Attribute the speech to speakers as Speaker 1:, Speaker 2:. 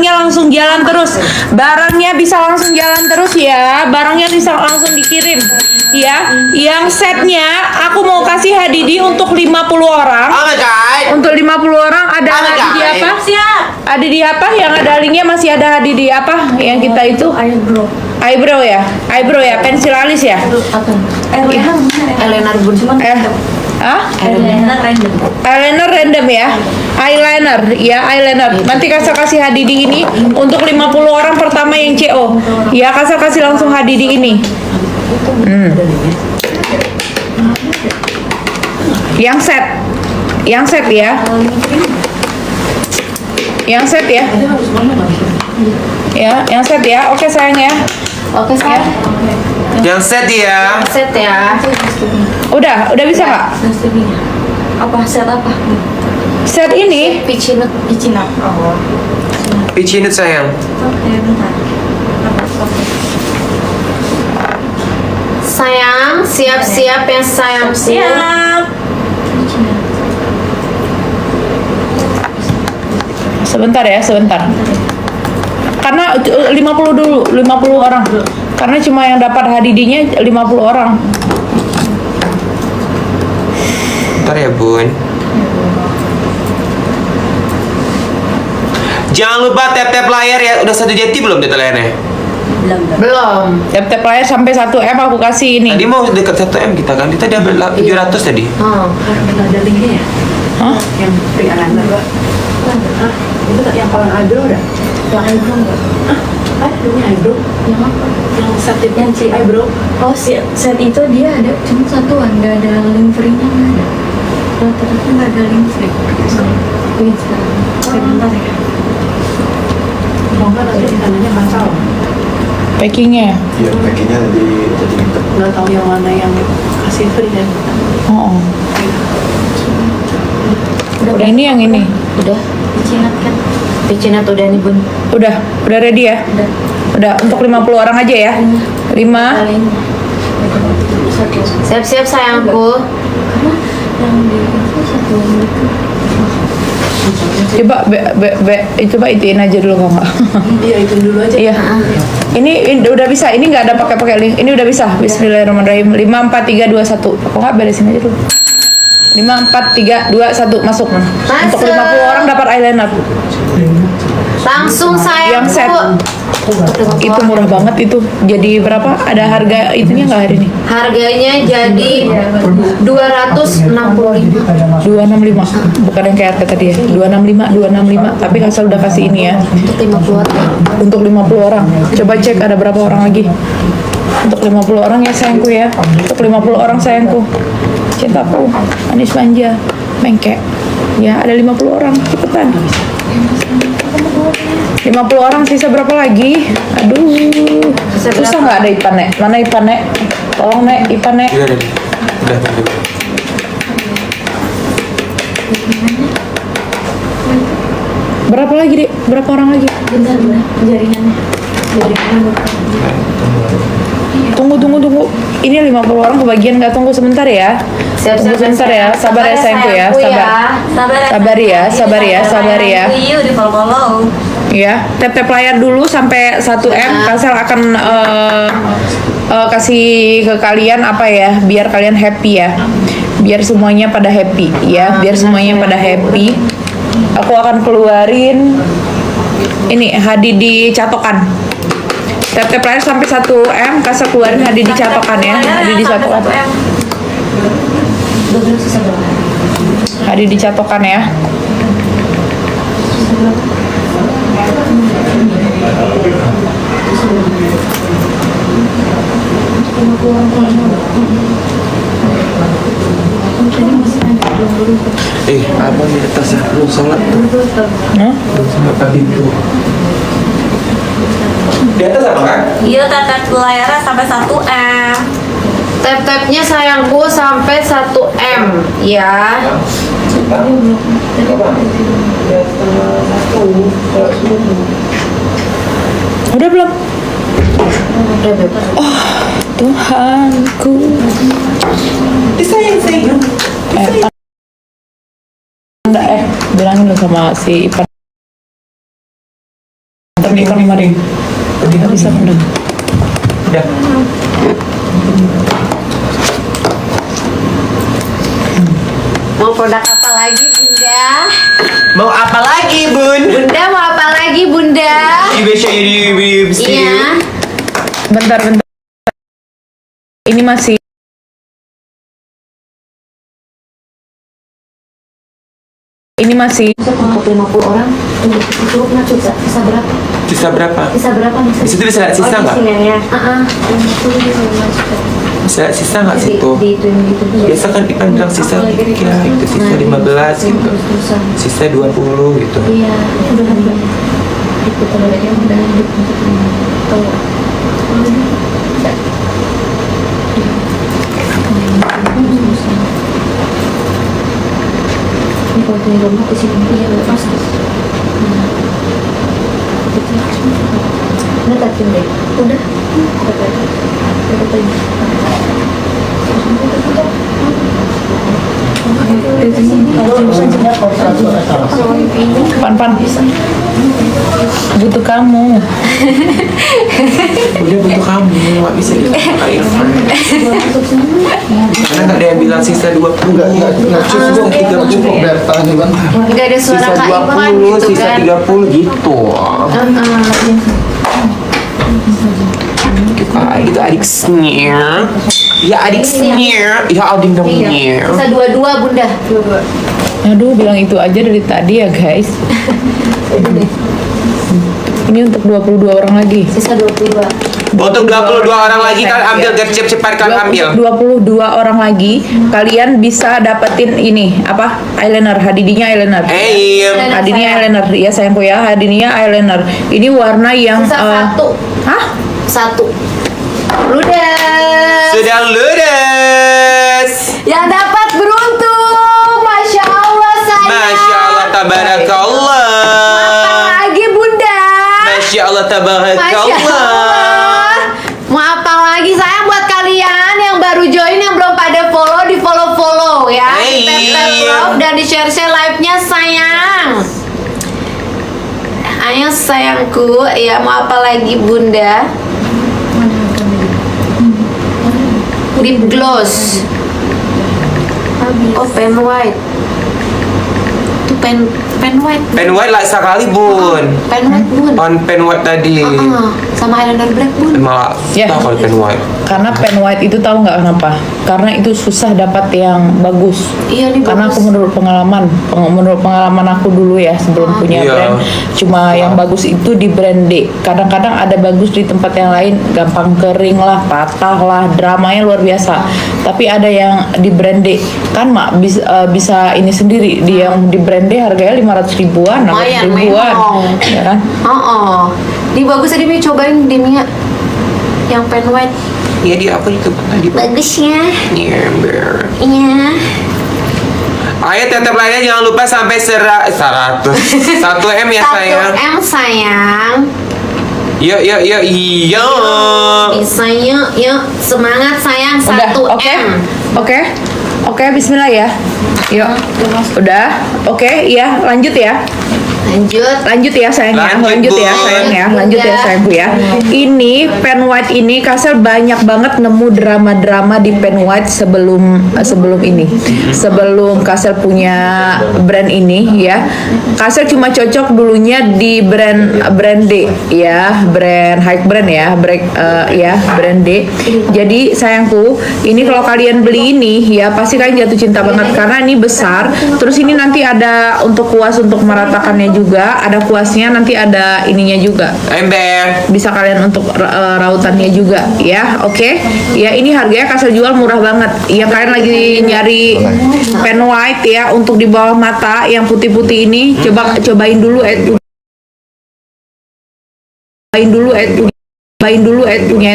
Speaker 1: barangnya langsung jalan terus. Barangnya bisa langsung jalan terus ya. Barangnya bisa langsung dikirim. Ya, yang setnya aku mau kasih Hadidi untuk 50 orang.
Speaker 2: Oke, guys.
Speaker 1: Untuk 50 orang ada Hadidi apa?
Speaker 3: Siap.
Speaker 1: Hadidi apa? Yang ada linknya masih ada Hadidi apa? Yang kita itu eyebrow ya, pensil alis ya.
Speaker 3: Eyeliner bun cuman.
Speaker 1: Eyeliner random ya. Eyeliner. Nanti kasih Hadidi ini untuk 50 orang pertama yang CO. Ya, kasih langsung Hadidi ini. Yang set ya. Yang set ya. Ya, yang set ya. Oke sayang ya.
Speaker 3: Oke, sayang.
Speaker 2: Yang set ya.
Speaker 3: Set ya.
Speaker 1: Udah bisa nggak?
Speaker 3: Apa set apa?
Speaker 1: Set ini
Speaker 3: Picinut. Oh.
Speaker 2: Picinut sayang.
Speaker 3: Oke, bentar. Sayang, siap-siap yang sayang. Siap.
Speaker 1: sebentar. Karena 50 dulu, 50 orang. Karena cuma yang dapat Hadidinya 50 orang.
Speaker 2: Bentar ya, Bun. Jangan lupa tap-tap layar ya. Udah 1 JT belum data layarnya?
Speaker 3: Belum.
Speaker 1: Tap layar sampai 1 M aku kasih ini.
Speaker 2: Tadi mau dekat 1 M kita kan. Kita dapat 700 tadi.
Speaker 4: Ada linknya ya?
Speaker 1: Hah?
Speaker 4: Yang free eyeliner. Itu yang paling eyebrow dah. Yang eyebrow enggak? Ini eyebrow. Yang apa? Yang set yang si eyebrow.
Speaker 5: Oh, set itu dia ada cuma satuan, nggak ada link free-nya, nggak ada. Rata-rata nggak ada link free. Wait, sebentar ya.
Speaker 4: Kalau enggak nanti ditandanya kacau.
Speaker 1: Packingnya ya?
Speaker 6: Iya, packingnya jadi hitam.
Speaker 4: Nggak tahu yang mana yang kasih free dan
Speaker 1: Oh. Udah ini yang ini.
Speaker 3: Udah.
Speaker 5: Picinat kan?
Speaker 3: Picinut udah nih, Bun.
Speaker 1: Udah ready ya? Udah untuk 50 orang aja ya. 5.
Speaker 3: Siap-siap sayangku.
Speaker 5: Karena yang di itu satu itu.
Speaker 1: Coba itiin aja dulu kok nggak?
Speaker 4: Iya, itu dulu aja.
Speaker 1: Iya. Ini udah bisa. Ini nggak ada pakai link. Ini udah bisa. Bismillahirrahmanirrahim. 5 4 3 2 1. Kok nggak beresin aja dulu. 5 4 3 2 1 masuk. Untuk 50 orang dapat eyeliner.
Speaker 3: Langsung sayangku.
Speaker 1: Yang set. Itu murah banget itu. Jadi berapa? Ada harga itunya nggak hari ini?
Speaker 3: Harganya jadi 265.
Speaker 1: 265. Bukan yang kayak harga tadi ya. 265. Tapi Kasal udah kasih ini ya.
Speaker 3: Untuk 50 orang.
Speaker 1: Untuk 50 orang. Coba cek ada berapa orang lagi. Untuk 50 orang ya sayangku ya. Untuk 50 orang sayangku. Cintaku, manis manja, mengke. Ya, ada 50 orang. Cepetan. 50 orang, sisa berapa lagi? Aduh. Susah nggak ada Ipan, Nek? Mana Ipan, Nek? Tolong, Nek, Ipan, Nek.
Speaker 2: Udah.
Speaker 1: Berapa lagi, Dek? Berapa orang lagi?
Speaker 5: Bentar, jaringannya.
Speaker 1: Tunggu. Ini 50 orang kebagian nggak? Tunggu sebentar ya. Tunggu sebentar ya. Sabar ya sayangku ya. Sabar ya.
Speaker 3: Iya, di follow.
Speaker 1: Ya, tap layar dulu sampai 1 M. Kasal akan kasih ke kalian apa ya, biar kalian happy ya. Biar semuanya pada happy ya. Aku akan keluarin ini Hadidi catokan. Tap layar sampai 1 M, Kasal keluarin Hadidi catokan ya. Hadidi catokan. Hadidi catokan ya.
Speaker 2: Abang di atas ya, belum sholat tuh. Belum sholat tadi tuh. Di atas apa kan?
Speaker 3: Iya, tap layarnya sampai 1 M. Tap-tapnya sayangku sampai 1 M ya.
Speaker 1: Udah belum?
Speaker 3: Udah, Beb.
Speaker 1: Oh, Tuhanku.
Speaker 4: Disayang.
Speaker 1: Bilangin lu sama si Ipan. Tapi ikan kemarin nggak bisa bunda.
Speaker 2: Udah.
Speaker 3: Mau produk apa lagi bunda?
Speaker 2: Mau apa lagi, Bun?
Speaker 3: Bunda mau apa lagi bunda? Iya.
Speaker 1: Bentar. Ini masih
Speaker 5: Untuk 50 orang cukup nggak sisa berapa?
Speaker 2: Sisa berapa?
Speaker 5: Sisa berapa nih?
Speaker 2: Di situ bisa lihat sisa nggak?
Speaker 3: ya.
Speaker 2: Bisa lihat sisa nggak situ?
Speaker 5: Di itu gitu.
Speaker 2: Biasa kan kita bilang sisa ya, itu sisa 15 gitu. Sisa 20 gitu.
Speaker 5: Iya, udah ada. Itu kalau dia udah hidup untuk tahu. Ini kalau di rumah di sini iya pasti. Nah, tapi deh. Udah.
Speaker 1: pan butuh kamu.
Speaker 2: Udah butuh kamu, nggak bisa dipakai. Karena nggak ada yang bilang sisa 20.
Speaker 6: Nggak cukup, nggak cukup data nih Bang.
Speaker 3: Nggak ada suara
Speaker 2: Sisa
Speaker 3: Kak Ipan
Speaker 2: 20,
Speaker 3: gitu
Speaker 2: sisa
Speaker 3: kan?
Speaker 2: 30 gitu. Gitu adiknya. Ya adiknya. Ya Aldin dong.
Speaker 3: Sisa 22 bunda.
Speaker 1: Aduh, bilang itu aja dari tadi ya guys. Ini untuk 22 orang lagi.
Speaker 3: Sisa 22.
Speaker 2: Untuk 22 orang lagi kan ambil gercep cepat kan ambil.
Speaker 1: 22 orang lagi kalian bisa dapetin ini apa eyeliner, Hadininya eyeliner. Hadininya eyeliner ya sayangku ya, Hadininya eyeliner. Ini warna yang
Speaker 3: Sisa satu.
Speaker 1: Hah?
Speaker 3: Satu. Ludes.
Speaker 2: Sudah ludes.
Speaker 3: Yang dapat beruntung. Masya Allah sayang.
Speaker 2: Masya Allah tabarakallah.
Speaker 3: Apa lagi bunda?
Speaker 2: Masya Allah
Speaker 3: Masya
Speaker 2: tabarakallah.
Speaker 3: Allah. Mau apa lagi sayang buat kalian yang baru join yang belum pada follow di follow ya. Di tap love dan di share live-nya sayang. Ayo sayangku, ya mau apa lagi bunda? Lip gloss. Oh pen white. Itu pen white.
Speaker 2: Pen white lah sekali bun.
Speaker 3: Pen white bun.
Speaker 2: On pen white tadi.
Speaker 3: Sama eyeliner black bun.
Speaker 2: Malah
Speaker 1: Ya.
Speaker 2: tahu kalau pen white.
Speaker 1: Karena pen white itu tahu nggak kenapa? Karena itu susah dapat yang bagus.
Speaker 3: Iya nih
Speaker 1: Karena
Speaker 3: bagus.
Speaker 1: aku menurut pengalaman aku dulu ya sebelum punya
Speaker 2: Iya.
Speaker 1: brand, cuma yang bagus itu di brand D. Kadang-kadang ada bagus di tempat yang lain, gampang kering lah, patah lah, dramanya luar biasa. Tapi ada yang di brand D kan mak bisa ini sendiri. Di yang di brand D harganya 500 ribuan, 600
Speaker 3: Lumayan,
Speaker 1: ribuan,
Speaker 3: memang.
Speaker 1: ya kan?
Speaker 3: Ini bagus tadi Mia cobain di Mia. Yang pen white.
Speaker 2: Iya dia apa itu tadi?
Speaker 3: Bagus ya.
Speaker 2: Iya ber.
Speaker 3: Iya.
Speaker 2: Ayo tetap lainnya jangan lupa sampai 100 1 M ya sayang.
Speaker 3: 1 M sayang.
Speaker 2: Yuk.
Speaker 3: Bisa yuk. Semangat sayang 1
Speaker 1: Oke.
Speaker 3: M.
Speaker 1: Oke, bismillah ya. Yuk. Udah. Oke, ya, lanjut ya. Lanjut ya sayang ya.
Speaker 2: Lanjut,
Speaker 1: Lanjut ya
Speaker 2: Bu.
Speaker 1: sayang ya. Lanjut ya sayangku ya. Ini pen white ini Kasel banyak banget nemu drama-drama di pen white sebelum ini. Sebelum Kasel punya brand ini ya. Kasel cuma cocok dulunya di brand D ya, brand high brand ya, brand D. Jadi sayangku, ini kalau kalian beli ini ya pasti kalian jatuh cinta banget karena ini besar. Terus ini nanti ada untuk kuas untuk meratakannya juga, ada kuasnya, nanti ada ininya juga.
Speaker 2: Ember.
Speaker 1: Bisa kalian untuk rautannya juga ya. Oke. Ya ini harganya Kasel jual murah banget. Ya kalian lagi nyari pen white ya untuk di bawah mata yang putih-putih ini, cobain dulu punya